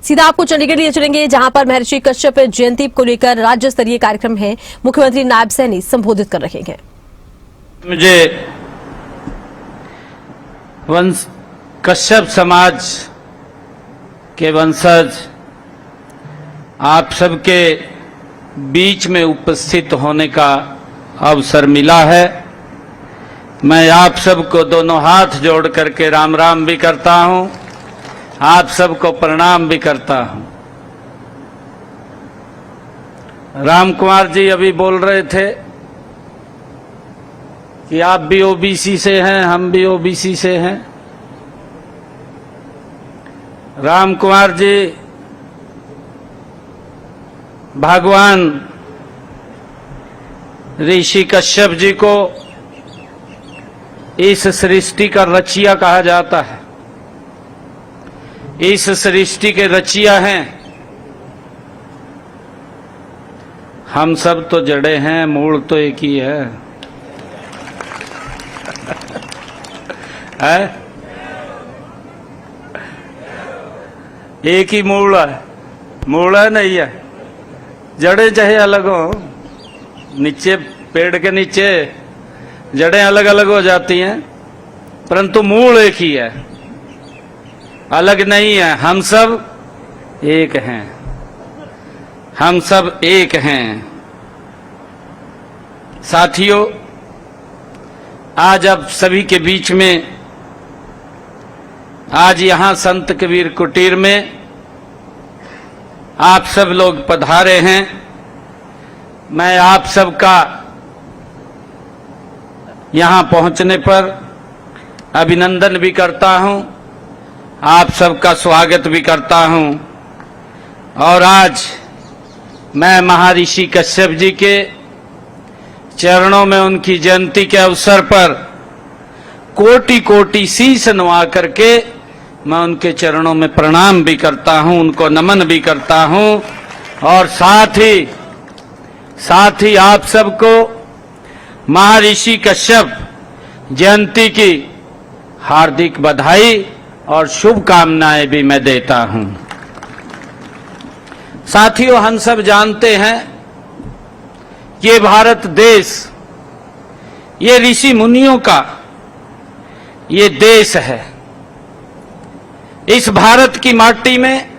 सीधा आपको चंडीगढ़ लिए चलेंगे, जहां पर महर्षि कश्यप जयंती को लेकर राज्य स्तरीय कार्यक्रम है। मुख्यमंत्री नायब सैनी संबोधित कर रहे हैं। मुझे कश्यप समाज के वंशज आप सबके बीच में उपस्थित होने का अवसर मिला है। मैं आप सबको दोनों हाथ जोड़ करके राम राम भी करता हूं, आप सबको प्रणाम भी करता हूं। राम कुमार जी अभी बोल रहे थे कि आप भी ओबीसी से हैं, हम भी ओबीसी से हैं। राम कुमार जी भगवान ऋषि कश्यप जी को इस सृष्टि का रचिया कहा जाता है। इस सृष्टि के रचिया हैं। हम सब तो जड़े हैं, मूल तो एक ही है, है? एक ही मूल है, मूल है नहीं है। जड़ें चाहे अलग हो, नीचे पेड़ के नीचे जड़ें अलग अलग हो जाती हैं, परंतु मूल एक ही है, अलग नहीं है। हम सब एक हैं, हम सब एक हैं। साथियों, आज आप सभी के बीच में, आज यहां संत कबीर कुटीर में आप सब लोग पधारे हैं। मैं आप सबका यहां पहुंचने पर अभिनंदन भी करता हूं, आप सबका स्वागत भी करता हूं। और आज मैं महर्षि कश्यप जी के चरणों में उनकी जयंती के अवसर पर कोटि कोटि शीश नवा करके मैं उनके चरणों में प्रणाम भी करता हूं, उनको नमन भी करता हूं। और साथ ही आप सबको महर्षि कश्यप जयंती की हार्दिक बधाई और शुभकामनाएं भी मैं देता हूं। साथियों, हम सब जानते हैं ये भारत देश, ये ऋषि मुनियों का ये देश है। इस भारत की माटी में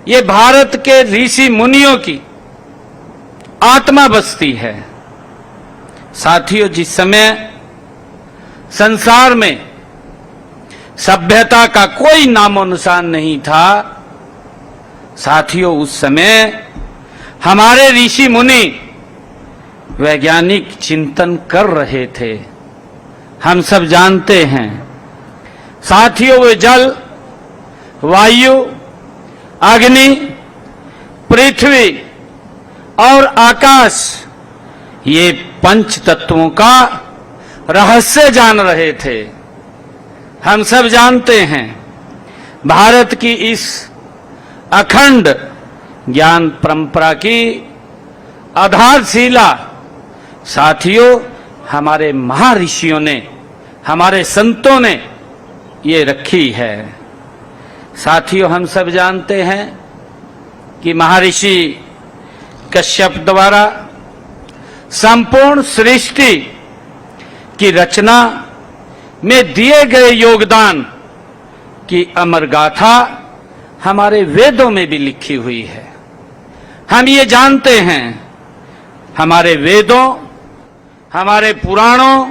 ये भारत के ऋषि मुनियों की आत्मा बसती है। साथियों, जिस समय संसार में सभ्यता का कोई नामो निशान नहीं था, साथियों उस समय हमारे ऋषि मुनि वैज्ञानिक चिंतन कर रहे थे, हम सब जानते हैं। साथियों, वे जल, वायु, अग्नि, पृथ्वी और आकाश, ये पंच तत्वों का रहस्य जान रहे थे। हम सब जानते हैं भारत की इस अखंड ज्ञान परंपरा की आधारशिला साथियों हमारे महर्षियों ने, हमारे संतों ने ये रखी है। साथियों, हम सब जानते हैं कि महर्षि कश्यप द्वारा संपूर्ण सृष्टि की रचना में दिए गए योगदान की अमर गाथा हमारे वेदों में भी लिखी हुई है। हम ये जानते हैं, हमारे वेदों, हमारे पुराणों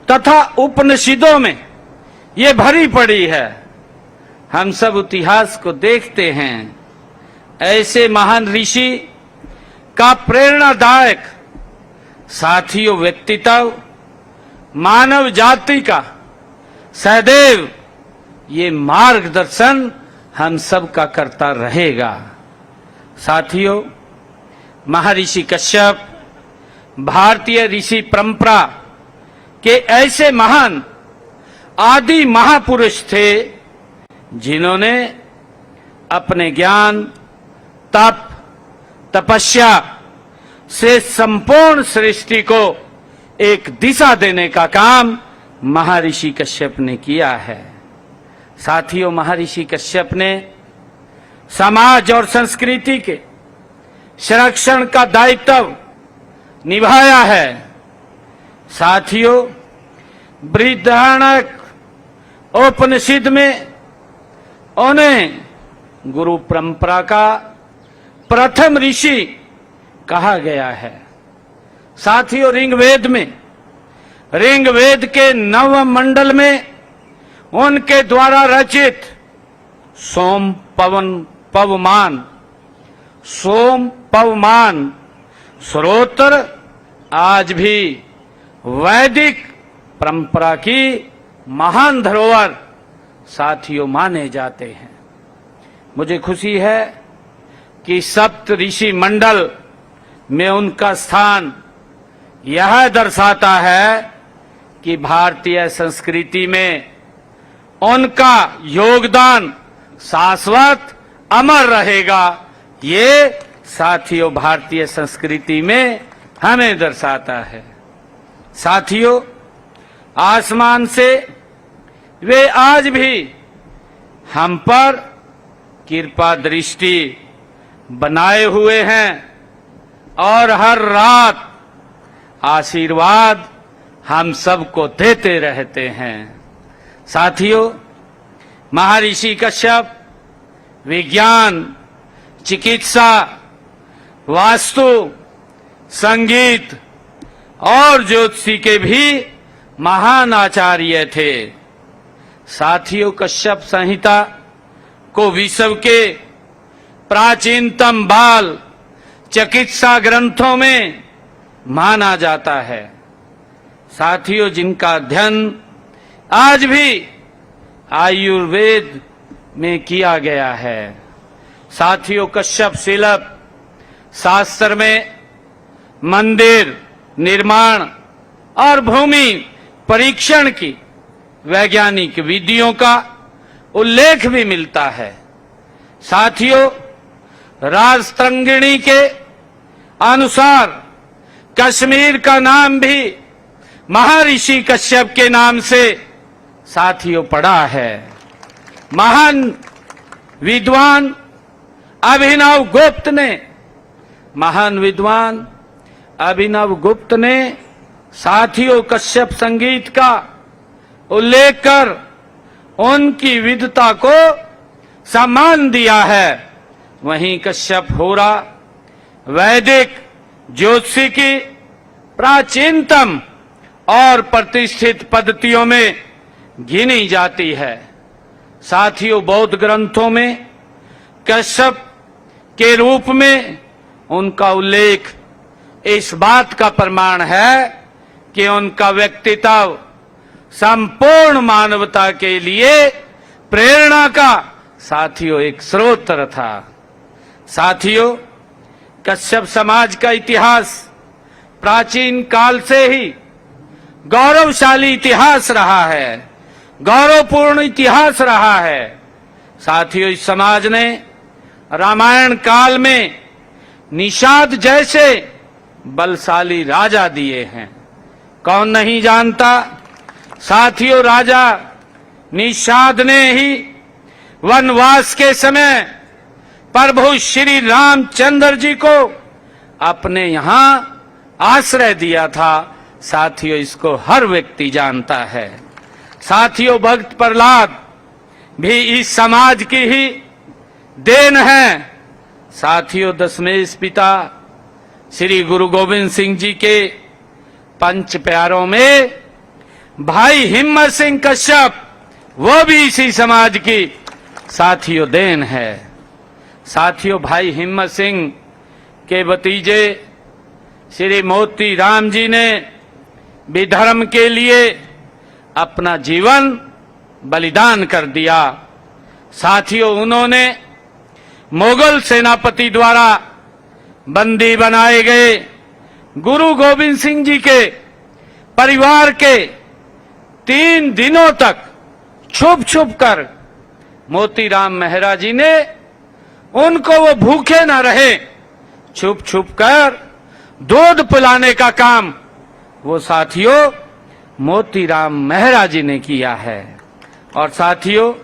तथा उपनिषदों में ये भरी पड़ी है। हम सब इतिहास को देखते हैं, ऐसे महान ऋषि का प्रेरणादायक साथियों व्यक्तित्व मानव जाति का सदैव ये मार्गदर्शन हम सब का करता रहेगा। साथियों, महर्षि कश्यप भारतीय ऋषि परंपरा के ऐसे महान आदि महापुरुष थे जिन्होंने अपने ज्ञान, तप, तपस्या से संपूर्ण सृष्टि को एक दिशा देने का काम महर्षि कश्यप ने किया है। साथियों, महर्षि कश्यप ने समाज और संस्कृति के संरक्षण का दायित्व निभाया है। साथियों, बृहदारण्यक उपनिषद में उन्हें गुरु परंपरा का प्रथम ऋषि कहा गया है। साथियों, ऋग्वेद के नवम मंडल में उनके द्वारा रचित सोम पवमान स्तोत्र आज भी वैदिक परंपरा की महान धरोहर साथियों माने जाते हैं। मुझे खुशी है कि सप्त ऋषि मंडल में उनका स्थान यह दर्शाता है कि भारतीय संस्कृति में उनका योगदान शाश्वत अमर रहेगा। ये साथियों भारतीय संस्कृति में हमें दर्शाता है। साथियों, आसमान से वे आज भी हम पर कृपा दृष्टि बनाए हुए हैं और हर रात आशीर्वाद हम सबको देते रहते हैं। साथियों, महर्षि कश्यप विज्ञान, चिकित्सा, वास्तु, संगीत और ज्योतिषी के भी महान आचार्य थे। साथियों, कश्यप संहिता को विश्व के प्राचीनतम बाल चिकित्सा ग्रंथों में माना जाता है। साथियों, जिनका अध्ययन आज भी आयुर्वेद में किया गया है। साथियों, कश्यप शिल्प शास्त्र में मंदिर निर्माण और भूमि परीक्षण की वैज्ञानिक विधियों का उल्लेख भी मिलता है। साथियों, राजतरंगिणी के अनुसार कश्मीर का नाम भी महर्षि कश्यप के नाम से साथियों पड़ा है। महान विद्वान अभिनव गुप्त ने साथियों कश्यप संगीत का उल्लेख कर उनकी विद्वता को सम्मान दिया है। वहीं कश्यप होरा वैदिक ज्योतिषी की प्राचीनतम और प्रतिष्ठित पद्धतियों में गिनी जाती है। साथियों, बौद्ध ग्रंथों में कश्यप के रूप में उनका उल्लेख इस बात का प्रमाण है कि उनका व्यक्तित्व संपूर्ण मानवता के लिए प्रेरणा का साथियों एक स्रोत था। साथियों, कश्यप समाज का इतिहास प्राचीन काल से ही गौरवशाली इतिहास रहा है, गौरवपूर्ण इतिहास रहा है। साथियों, इस समाज ने रामायण काल में निषाद जैसे बलशाली राजा दिए हैं। कौन नहीं जानता। साथियों, राजा निषाद ने ही वनवास के समय प्रभु श्री रामचंद्र जी को अपने यहां आश्रय दिया था। साथियों, इसको हर व्यक्ति जानता है। साथियों, भक्त प्रहलाद भी इस समाज की ही देन है। साथियों, दशमेश पिता श्री गुरु गोविंद सिंह जी के पंच प्यारों में भाई हिम्मत सिंह कश्यप वो भी इसी समाज की साथियों देन है। साथियों, भाई हिम्मत सिंह के भतीजे श्री मोती राम जी ने भी धर्म के लिए अपना जीवन बलिदान कर दिया। साथियों, उन्होंने मुगल सेनापति द्वारा बंदी बनाए गए गुरु गोविंद सिंह जी के परिवार के 3 दिनों तक छुप छुप कर मोतीराम मेहरा जी ने उनको वो भूखे ना रहे छुप छुप कर दूध पिलाने का काम वो साथियों मोतीराम मेहरा जी ने किया है। और साथियों,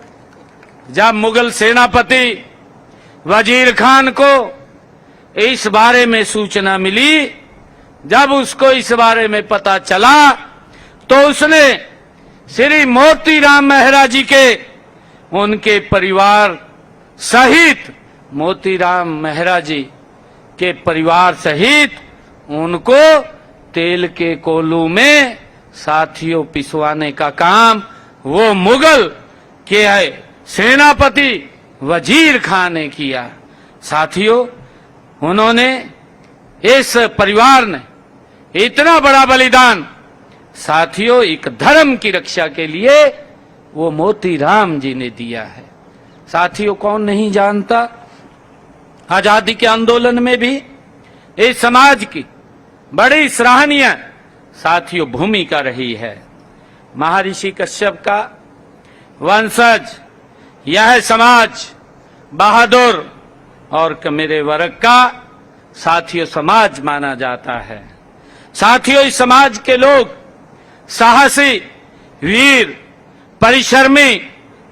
जब मुगल सेनापति वजीर खान को इस बारे में सूचना मिली, जब उसको इस बारे में पता चला तो उसने श्री मोतीराम मेहरा जी के उनके परिवार सहित मोतीराम मेहरा जी के परिवार सहित उनको तेल के कोलू में साथियों पिसवाने का काम वो मुगल के सेनापति वजीर खान ने किया। साथियों, उन्होंने, इस परिवार ने इतना बड़ा बलिदान साथियों एक धर्म की रक्षा के लिए वो मोतीराम जी ने दिया है। साथियों, कौन नहीं जानता, आजादी के आंदोलन में भी इस समाज की बड़ी सराहनीय साथियों भूमिका रही है। महर्षि कश्यप का वंशज यह समाज बहादुर और मेरे वर्ग का साथियों समाज माना जाता है। साथियों, इस समाज के लोग साहसी, वीर, परिश्रमी,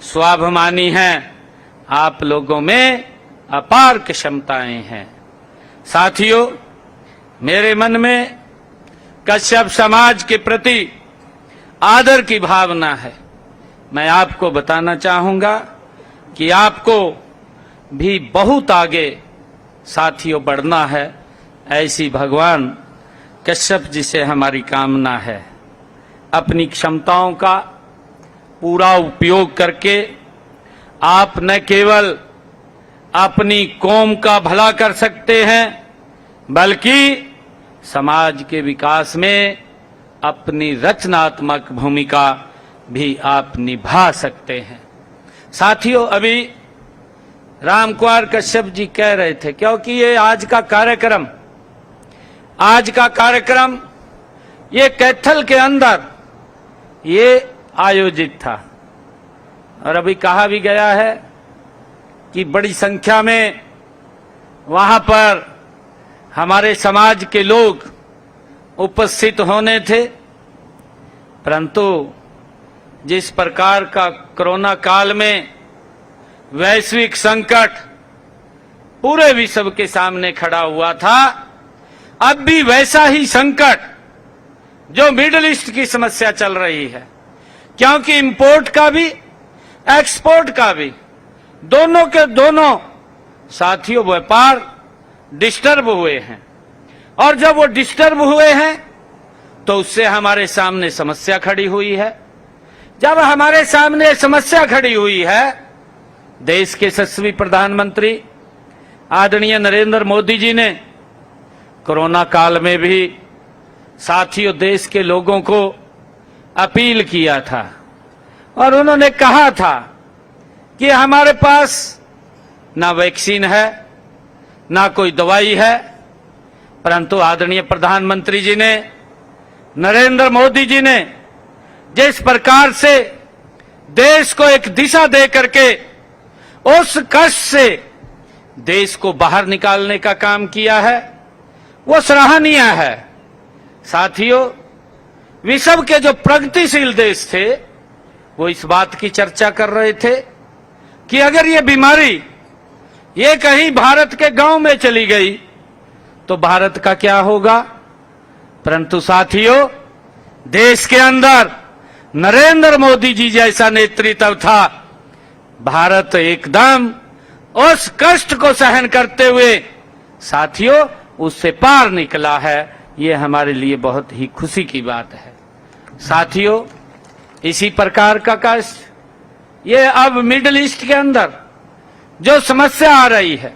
स्वाभिमानी हैं। आप लोगों में अपार क्षमताएं हैं। साथियों, मेरे मन में कश्यप समाज के प्रति आदर की भावना है। मैं आपको बताना चाहूंगा कि आपको भी बहुत आगे साथियों बढ़ना है, ऐसी भगवान कश्यप जी से हमारी कामना है। अपनी क्षमताओं का पूरा उपयोग करके आप न केवल अपनी कौम का भला कर सकते हैं, बल्कि समाज के विकास में अपनी रचनात्मक भूमिका भी आप निभा सकते हैं। साथियों, अभी रामकुमार कश्यप जी कह रहे थे, क्योंकि ये आज का कार्यक्रम ये कैथल के अंदर ये आयोजित था और अभी कहा भी गया है कि बड़ी संख्या में वहां पर हमारे समाज के लोग उपस्थित होने थे, परंतु जिस प्रकार का कोरोना काल में वैश्विक संकट पूरे विश्व के सामने खड़ा हुआ था, अब भी वैसा ही संकट जो मिडिल ईस्ट की समस्या चल रही है, क्योंकि इंपोर्ट का भी एक्सपोर्ट का भी दोनों के दोनों साथियों व्यापार डिस्टर्ब हुए हैं। और जब वो डिस्टर्ब हुए हैं तो उससे हमारे सामने समस्या खड़ी हुई है। जब हमारे सामने समस्या खड़ी हुई है, देश के यशस्वी प्रधानमंत्री आदरणीय नरेंद्र मोदी जी ने कोरोना काल में भी साथियों देश के लोगों को अपील किया था और उन्होंने कहा था कि हमारे पास ना वैक्सीन है, ना कोई दवाई है, परंतु आदरणीय प्रधानमंत्री जी ने, नरेंद्र मोदी जी ने जिस प्रकार से देश को एक दिशा दे करके उस कष्ट से देश को बाहर निकालने का काम किया है, वो सराहनीय है। साथियों, विश्व के जो प्रगतिशील देश थे वो इस बात की चर्चा कर रहे थे कि अगर ये बीमारी ये कहीं भारत के गांव में चली गई तो भारत का क्या होगा। परंतु साथियों, देश के अंदर नरेंद्र मोदी जी जैसा नेतृत्व था, भारत एकदम उस कष्ट को सहन करते हुए साथियों उससे पार निकला है। ये हमारे लिए बहुत ही खुशी की बात है। साथियों, इसी प्रकार का कष्ट ये अब मिडिल ईस्ट के अंदर जो समस्या आ रही है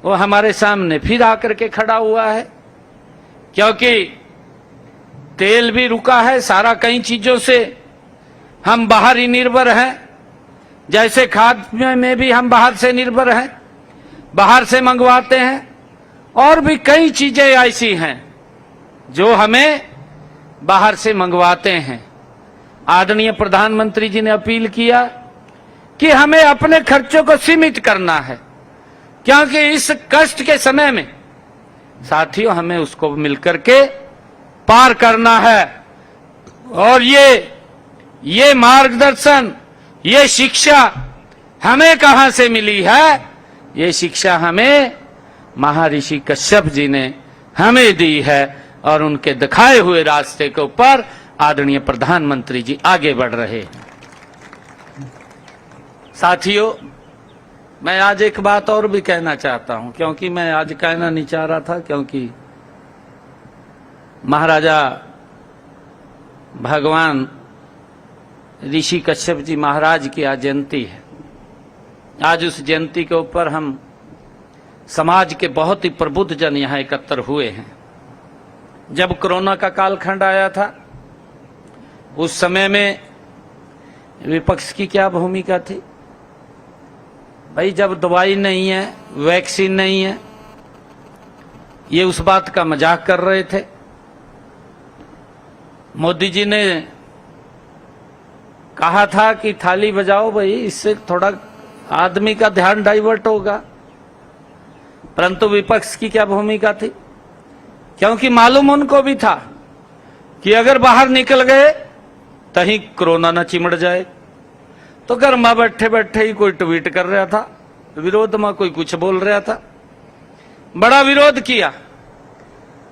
वो हमारे सामने फिर आकर के खड़ा हुआ है, क्योंकि तेल भी रुका है, सारा कई चीजों से हम बाहर ही निर्भर हैं। जैसे खाद्य में भी हम बाहर से निर्भर हैं, बाहर से मंगवाते हैं, और भी कई चीजें ऐसी हैं जो हमें बाहर से मंगवाते हैं। आदरणीय प्रधानमंत्री जी ने अपील किया कि हमें अपने खर्चों को सीमित करना है, क्योंकि इस कष्ट के समय में साथियों हमें उसको मिलकर के पार करना है। और ये मार्गदर्शन, ये शिक्षा हमें कहां से मिली है, ये शिक्षा हमें महर्षि कश्यप जी ने हमें दी है और उनके दिखाए हुए रास्ते के ऊपर आदरणीय प्रधानमंत्री जी आगे बढ़ रहे हैं। साथियों, मैं आज एक बात और भी कहना चाहता हूं, क्योंकि मैं आज कहना नहीं चाह रहा था, क्योंकि महाराजा भगवान ऋषि कश्यप जी महाराज की आज जयंती है। आज उस जयंती के ऊपर हम समाज के बहुत ही प्रबुद्ध जन यहां एकत्र हुए हैं। जब कोरोना का कालखंड आया था, उस समय में विपक्ष की क्या भूमिका थी? भाई, जब दवाई नहीं है, वैक्सीन नहीं है, ये उस बात का मजाक कर रहे थे। मोदी जी ने कहा था कि थाली बजाओ भाई, इससे थोड़ा आदमी का ध्यान डाइवर्ट होगा। परंतु विपक्ष की क्या भूमिका थी? क्योंकि मालूम उनको भी था कि अगर बाहर निकल गए कहीं कोरोना न चिमड़ जाए, तो घर में बैठे बैठे ही कोई ट्वीट कर रहा था, विरोध में कोई कुछ बोल रहा था, बड़ा विरोध किया।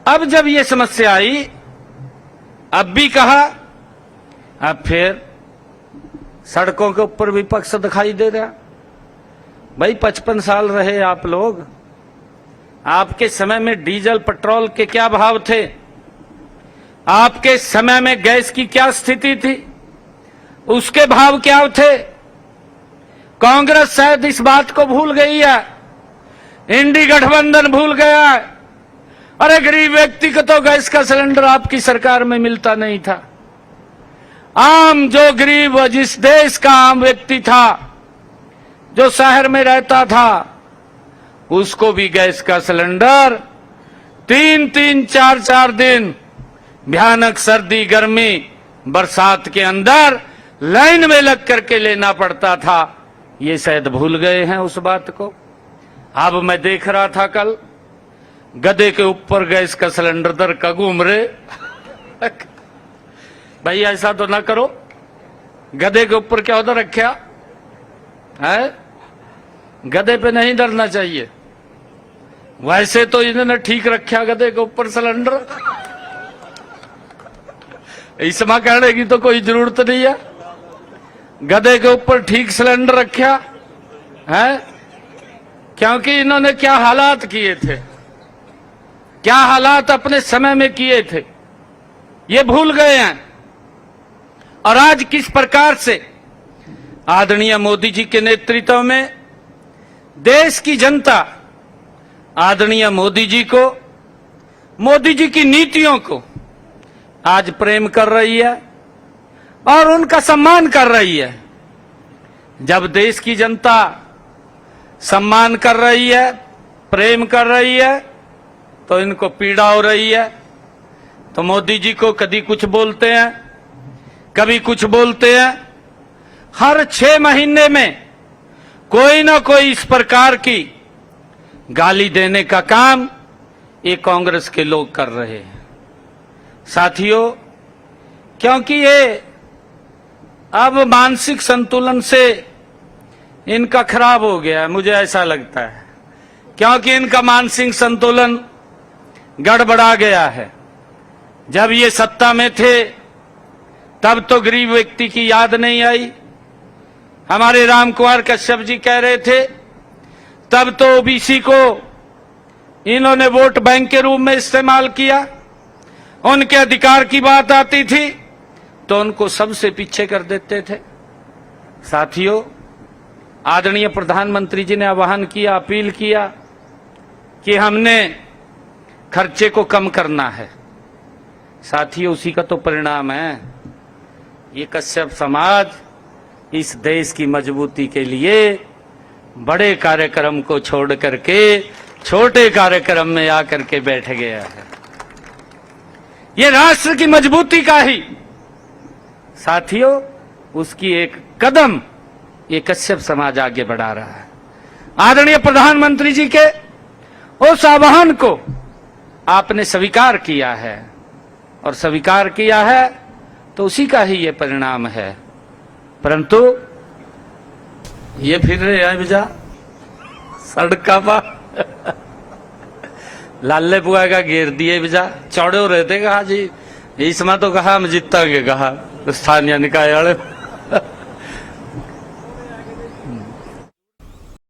अब जब ये समस्या आई, अब भी कहा, अब फिर सड़कों के ऊपर विपक्ष दिखाई दे रहा। भाई, 55 साल रहे आप लोग, आपके समय में डीजल पेट्रोल के क्या भाव थे? आपके समय में गैस की क्या स्थिति थी? उसके भाव क्या थे? कांग्रेस शायद इस बात को भूल गई है, इंडी गठबंधन भूल गया है। अरे, गरीब व्यक्ति को तो गैस का सिलेंडर आपकी सरकार में मिलता नहीं था। आम जो गरीब, जिस देश का आम व्यक्ति था, जो शहर में रहता था, उसको भी गैस का सिलेंडर 3-3, 4-4 दिन भयानक सर्दी, गर्मी, बरसात के अंदर लाइन में लग करके लेना पड़ता था। ये शायद भूल गए हैं उस बात को। अब मैं देख रहा था कल, गधे के ऊपर गैस का सिलेंडर दर का घूम रहे। भाई, ऐसा तो ना करो। गधे के ऊपर क्या उधर रखा है? गधे पे नहीं डरना चाहिए। वैसे तो इन्होंने ठीक रखा गधे के ऊपर सिलेंडर, इसमें कहने की तो कोई जरूरत नहीं है। गधे के ऊपर ठीक सिलेंडर रखा है, क्योंकि इन्होंने क्या हालात किए थे, क्या हालात अपने समय में किए थे, ये भूल गए हैं। और आज किस प्रकार से आदरणीय मोदी जी के नेतृत्व में देश की जनता आदरणीय मोदी जी को, मोदी जी की नीतियों को आज प्रेम कर रही है और उनका सम्मान कर रही है। जब देश की जनता सम्मान कर रही है, प्रेम कर रही है, तो इनको पीड़ा हो रही है। तो मोदी जी को कभी कुछ बोलते हैं, कभी कुछ बोलते हैं। हर 6 महीने में कोई ना कोई इस प्रकार की गाली देने का काम ये कांग्रेस के लोग कर रहे हैं। साथियों, क्योंकि ये अब मानसिक संतुलन से इनका खराब हो गया है, मुझे ऐसा लगता है, क्योंकि इनका मानसिक संतुलन गड़बड़ा गया है। जब ये सत्ता में थे तब तो गरीब व्यक्ति की याद नहीं आई। हमारे राम कुमार कश्यप जी कह रहे थे, तब तो ओबीसी को इन्होंने वोट बैंक के रूप में इस्तेमाल किया। उनके अधिकार की बात आती थी तो उनको सबसे पीछे कर देते थे। साथियों, आदरणीय प्रधानमंत्री जी ने आह्वान किया, अपील किया कि हमने खर्चे को कम करना है। साथियों, उसी का तो परिणाम है। ये कश्यप समाज इस देश की मजबूती के लिए बड़े कार्यक्रम को छोड़ करके छोटे कार्यक्रम में आकर के बैठ गया है। ये राष्ट्र की मजबूती का ही, साथियों, उसकी एक कदम ये कश्यप समाज आगे बढ़ा रहा है। आदरणीय प्रधानमंत्री जी के उस आह्वान को आपने स्वीकार किया है, और स्वीकार किया है तो उसी का ही ये परिणाम है। परंतु ये फिर रहे हैं भैया, सड़का पर लाले बुआ का घेर दिए बिजा चौड़े हो रहे थे। कहा जी इसमें तो कहा हम जीतेंगे, कहा स्थानीय निकाय वाले